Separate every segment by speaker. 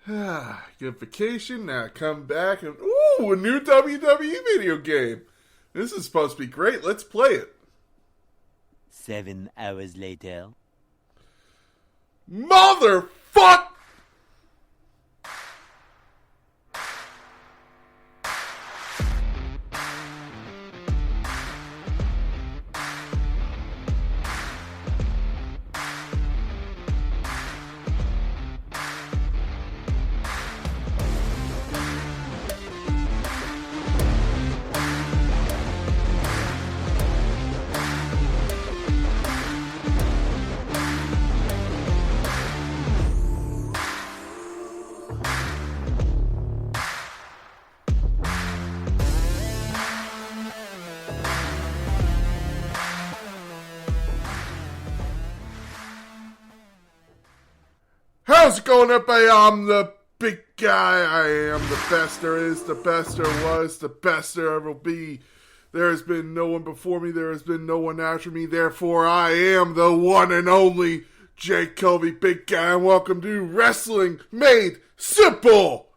Speaker 1: Good vacation, now come back and ooh, a new WWE video game. This is supposed to be great. Let's play it.
Speaker 2: 7 hours later.
Speaker 1: Motherfuck! How's it going, everybody? I'm the big guy. I am the best there is, the best there was, the best there ever will be. There has been no one before me. There has been no one after me. Therefore, I am the one and only Jake Covey, big guy. And welcome to Wrestling Made Simple.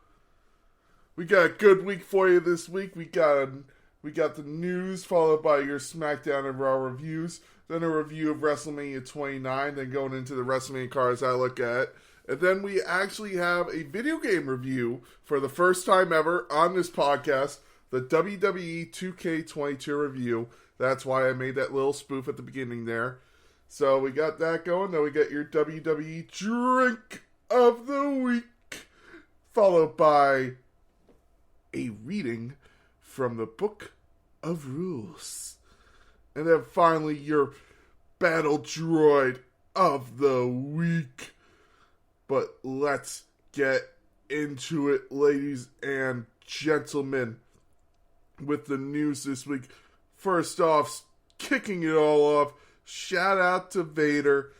Speaker 1: We got a good week for you this week. We got the news followed by your Smackdown and Raw reviews. Then a review of WrestleMania 29. Then going into the WrestleMania cards I look at. And then we actually have a video game review for the first time ever on this podcast, the WWE 2K22 review. That's why I made that little spoof at the beginning there. So we got that going. Then we got your WWE Drink of the Week, followed by a reading from the Book of Rules. And then finally your Battle Droid of the Week. But let's get into it, ladies and gentlemen, with the news this week. First off, kicking it all off, shout out to Vader,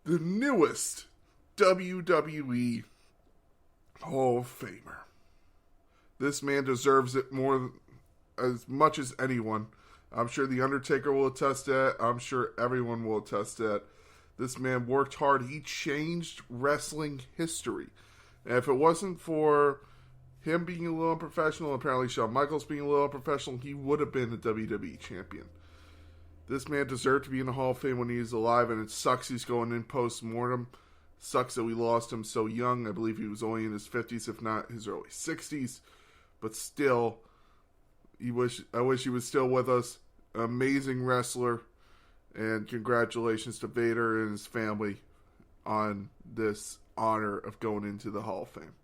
Speaker 1: the newest WWE Hall of Famer. This man deserves it as much as anyone. I'm sure The Undertaker will attest to that. I'm sure everyone will attest to that. This man worked hard. He changed wrestling history. And if it wasn't for him being a little unprofessional, apparently Shawn Michaels being a little unprofessional, he would have been a WWE champion. This man deserved to be in the Hall of Fame when he was alive, and it sucks he's going in post-mortem. Sucks that we lost him so young. I believe he was only in his 50s, if not his early 60s. But still, I wish he was still with us. Amazing wrestler. And congratulations to Vader and his family on this honor of going into the Hall of Fame.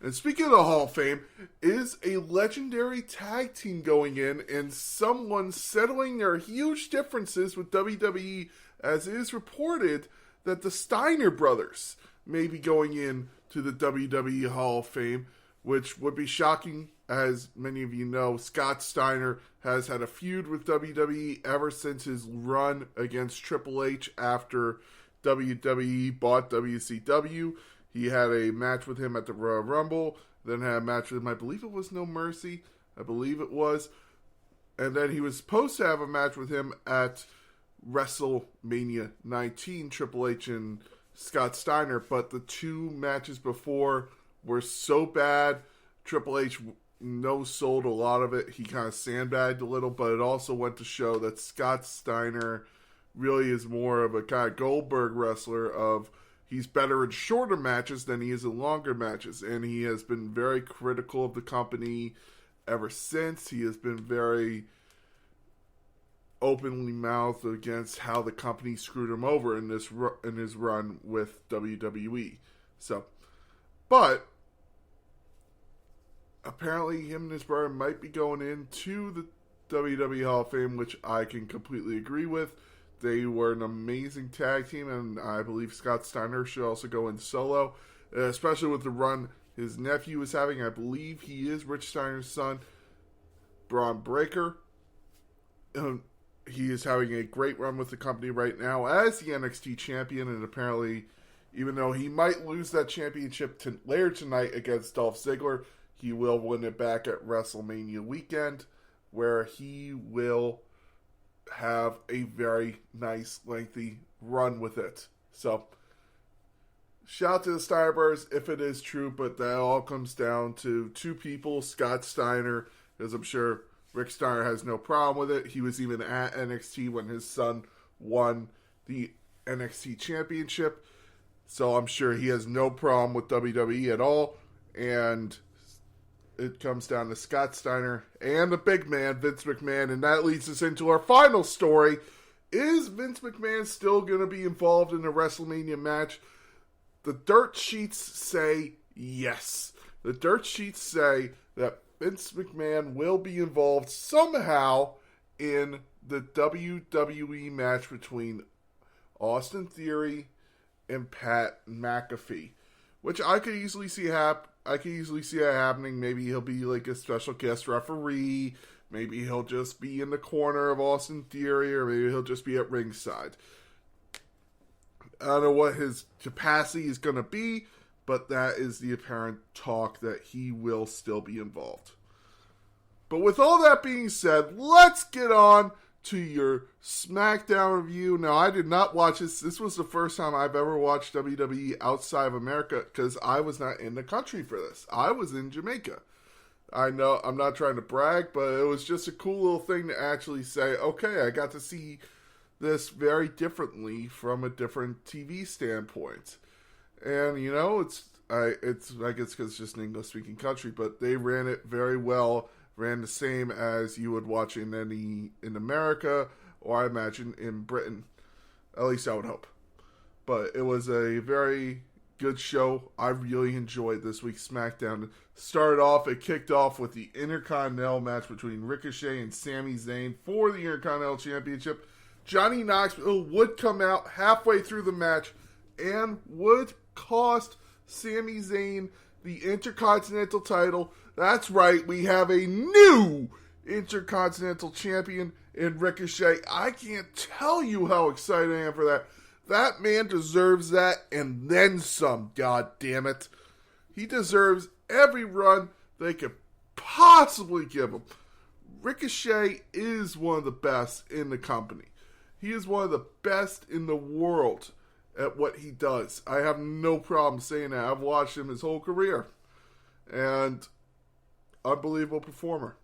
Speaker 1: And speaking of the Hall of Fame, is a legendary tag team going in and someone settling their huge differences with WWE, as it is reported that the Steiner Brothers may be going in to the WWE Hall of Fame, which would be shocking. As many of you know, Scott Steiner has had a feud with WWE ever since his run against Triple H after WWE bought WCW. He had a match with him at the Royal Rumble, then had a match with him, I believe it was No Mercy, I believe it was, and then he was supposed to have a match with him at WrestleMania 19, Triple H and Scott Steiner, but the two matches before were so bad, Triple H no-sold a lot of it. He kind of sandbagged a little, but it also went to show that Scott Steiner really is more of a kind of Goldberg wrestler of he's better in shorter matches than he is in longer matches, and he has been very critical of the company ever since. He has been very openly mouthed against how the company screwed him over in his run with WWE. But apparently him and his brother might be going into the WWE Hall of Fame, which I can completely agree with. They were an amazing tag team, and I believe Scott Steiner should also go in solo, especially with the run his nephew is having. I believe he is Rich Steiner's son, Braun Breaker. He is having a great run with the company right now as the NXT champion, and apparently, even though he might lose that championship later tonight against Dolph Ziggler, he will win it back at WrestleMania weekend, where he will have a very nice, lengthy run with it. So, shout out to the Steiner Brothers if it is true, but that all comes down to two people, Scott Steiner, because I'm sure Rick Steiner has no problem with it. He was even at NXT when his son won the NXT championship, so I'm sure he has no problem with WWE at all. And it comes down to Scott Steiner and the big man, Vince McMahon, and that leads us into our final story. Is Vince McMahon still going to be involved in a WrestleMania match? The dirt sheets say yes. The dirt sheets say that Vince McMahon will be involved somehow in the WWE match between Austin Theory and Pat McAfee, which I could easily see that happening. Maybe he'll be like a special guest referee. Maybe he'll just be in the corner of Austin Theory, or maybe he'll just be at ringside. I don't know what his capacity is going to be, but that is the apparent talk that he will still be involved. But with all that being said, let's get on to your Smackdown review. Now, I did not watch this. This was the first time I've ever watched WWE outside of America because I was not in the country for this. I was in Jamaica. I know I'm not trying to brag, but it was just a cool little thing to actually say, okay, I got to see this very differently from a different TV standpoint. And, you know, I guess because it's just an English-speaking country, but they ran it very well, ran the same as you would watch in America, or I imagine in Britain. At least I would hope. But it was a very good show. I really enjoyed this week's SmackDown. It kicked off with the Intercontinental match between Ricochet and Sami Zayn for the Intercontinental Championship. Johnny Knoxville would come out halfway through the match and would cost Sami Zayn the Intercontinental title. That's right, we have a new Intercontinental Champion in Ricochet. I can't tell you how excited I am for that. That man deserves that and then some, god damn it. He deserves every run they could possibly give him. Ricochet is one of the best in the company. He is one of the best in the world at what he does. I have no problem saying that. I've watched him his whole career. And unbelievable performer.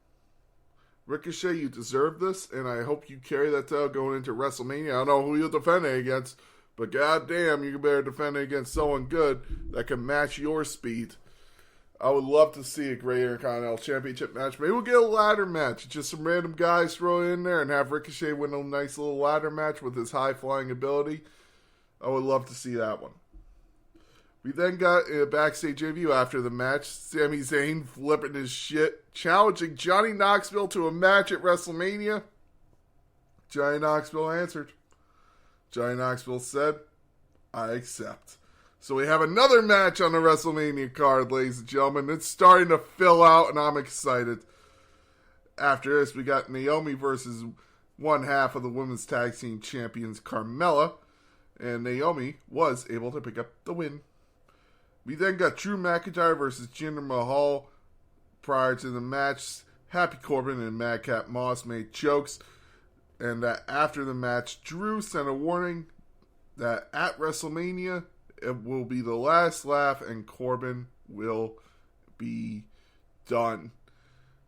Speaker 1: Ricochet, you deserve this, and I hope you carry that tail going into WrestleMania. I don't know who you'll defend it against, but goddamn, you better defend it against someone good that can match your speed. I would love to see a great Intercontinental Championship match. Maybe we'll get a ladder match. Just some random guys throw in there and have Ricochet win a nice little ladder match with his high-flying ability. I would love to see that one. We then got a backstage interview after the match. Sami Zayn flipping his shit, challenging Johnny Knoxville to a match at WrestleMania. Johnny Knoxville answered. Johnny Knoxville said, I accept. So we have another match on the WrestleMania card, ladies and gentlemen. It's starting to fill out, and I'm excited. After this, we got Naomi versus one half of the women's tag team champions, Carmella. And Naomi was able to pick up the win. We then got Drew McIntyre versus Jinder Mahal. Prior to the match, Happy Corbin and Madcap Moss made jokes. And that after the match, Drew sent a warning that at WrestleMania, it will be the last laugh and Corbin will be done.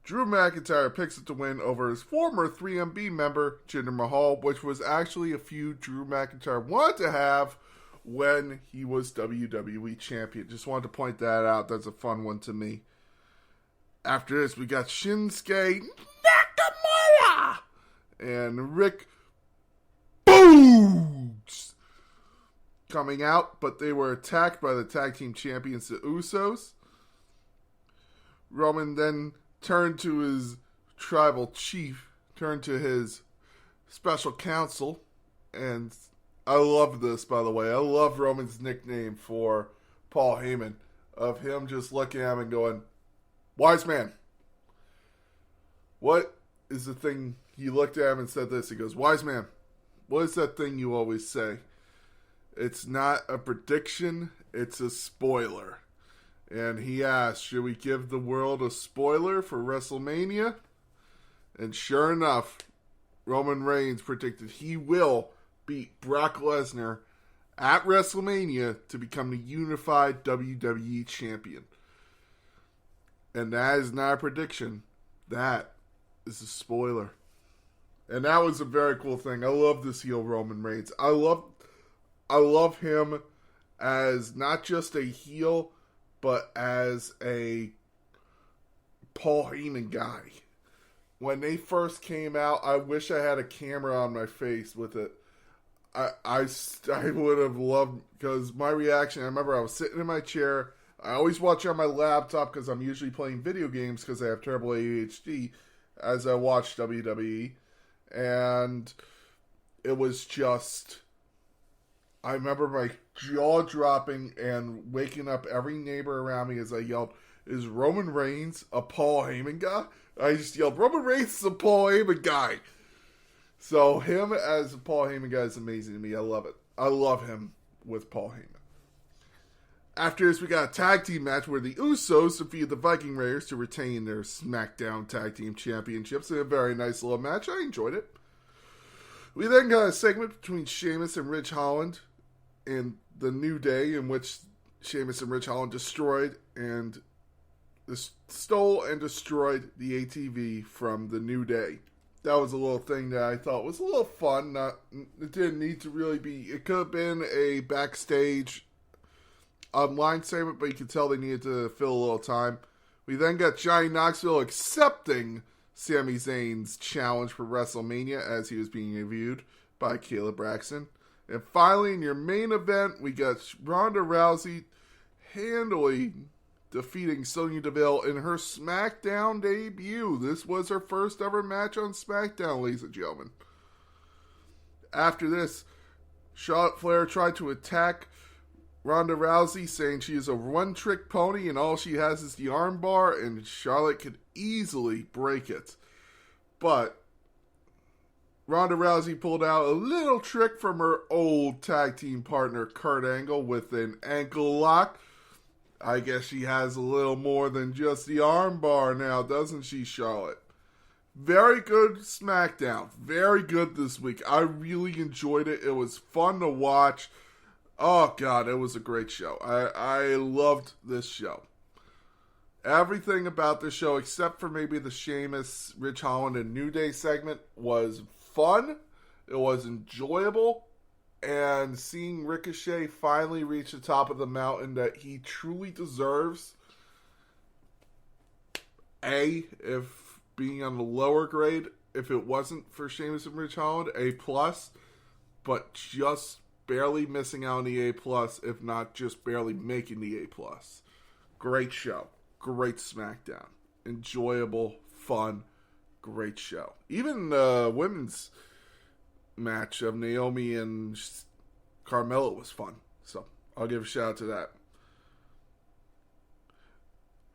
Speaker 1: Drew McIntyre picks up the win over his former 3MB member, Jinder Mahal, which was actually a feud Drew McIntyre wanted to have when he was WWE Champion. Just wanted to point that out. That's a fun one to me. After this, we got Shinsuke Nakamura and Rick Boogs coming out, but they were attacked by the tag team champions, the Usos. Roman then turned to his tribal chief, turned to his special counsel, and I love this, by the way. I love Roman's nickname for Paul Heyman, of him just looking at him and going, wise man. What is the thing? He looked at him and said this. He goes, wise man, what is that thing you always say? It's not a prediction, it's a spoiler. And he asked, should we give the world a spoiler for WrestleMania? And sure enough, Roman Reigns predicted he will beat Brock Lesnar at WrestleMania to become the unified WWE champion. And that is not a prediction. That is a spoiler. And that was a very cool thing. I love this heel Roman Reigns. I love him as not just a heel, but as a Paul Heyman guy. When they first came out, I wish I had a camera on my face with it. I would have loved, because my reaction, I remember I was sitting in my chair. I always watch on my laptop because I'm usually playing video games because I have terrible ADHD as I watch WWE. And it was just, I remember my jaw dropping and waking up every neighbor around me as I yelled, "Is Roman Reigns a Paul Heyman guy?" I just yelled, "Roman Reigns is a Paul Heyman guy." So him as a Paul Heyman guy is amazing to me. I love it. I love him with Paul Heyman. After this, we got a tag team match where the Usos defeated the Viking Raiders to retain their SmackDown Tag Team Championships in a very nice little match. I enjoyed it. We then got a segment between Sheamus and Ridge Holland and the New Day, in which Sheamus and Ridge Holland stole and destroyed the ATV from the New Day. That was a little thing that I thought was a little fun. It didn't need to really be. It could have been a backstage online segment, but you could tell they needed to fill a little time. We then got Johnny Knoxville accepting Sami Zayn's challenge for WrestleMania as he was being reviewed by Caleb Braxton. And finally, in your main event, we got Ronda Rousey handily defeating Sonya Deville in her SmackDown debut. This was her first ever match on SmackDown, ladies and gentlemen. After this, Charlotte Flair tried to attack Ronda Rousey, saying she is a one-trick pony and all she has is the armbar, and Charlotte could easily break it. But Ronda Rousey pulled out a little trick from her old tag team partner Kurt Angle with an ankle lock. I guess she has a little more than just the armbar now, doesn't she, Charlotte? Very good SmackDown. Very good this week. I really enjoyed it. It was fun to watch. Oh, God, it was a great show. I loved this show. Everything about this show, except for maybe the Sheamus, Ridge Holland, and New Day segment, was fun. It was enjoyable. And seeing Ricochet finally reach the top of the mountain that he truly deserves. If being on the lower grade, if it wasn't for Sheamus and Ridge Holland, A+, but just barely missing out on the A+, if not just barely making the A+. Great show. Great SmackDown. Enjoyable, fun, great show. Even the women's match of Naomi and Carmella was fun. So I'll give a shout out to that.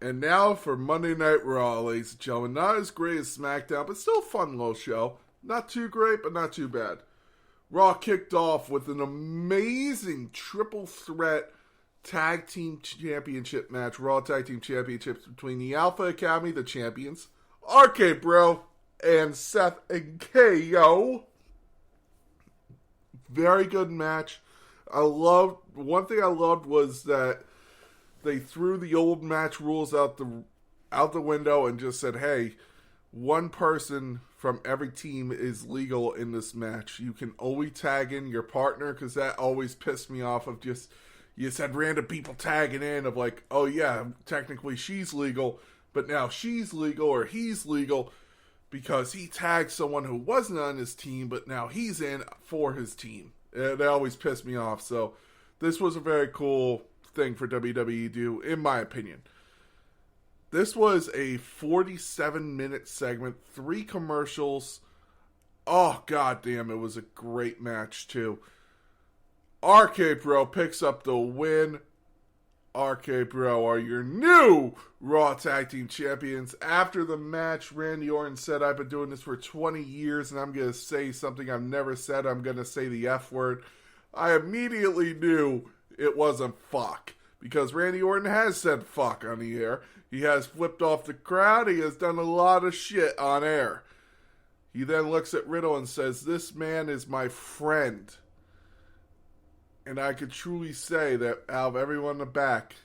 Speaker 1: And now for Monday Night Raw, ladies and gentlemen. Not as great as SmackDown, but still a fun little show. Not too great, but not too bad. Raw kicked off with an amazing triple threat tag team championship match. Raw tag team championships between the Alpha Academy, the champions, RK Bro, and Seth and KO. Very good match. One thing I loved was that they threw the old match rules out the window and just said, hey, one person from every team is legal in this match. You can always tag in your partner, because that always pissed me off of just, you said random people tagging in of like, oh yeah, technically she's legal, but now she's legal or he's legal because he tagged someone who wasn't on his team, but now he's in for his team. That always pissed me off. So this was a very cool thing for WWE to do, in my opinion. This was a 47-minute segment, 3 commercials. Oh, goddamn, it was a great match, too. RK Bro picks up the win. RK Bro are your new Raw Tag Team Champions. After the match, Randy Orton said, I've been doing this for 20 years, and I'm going to say something I've never said. I'm going to say the F word. I immediately knew it wasn't fuck, because Randy Orton has said fuck on the air. He has flipped off the crowd. He has done a lot of shit on air. He then looks at Riddle and says, this man is my friend. And I could truly say that out of everyone in the back,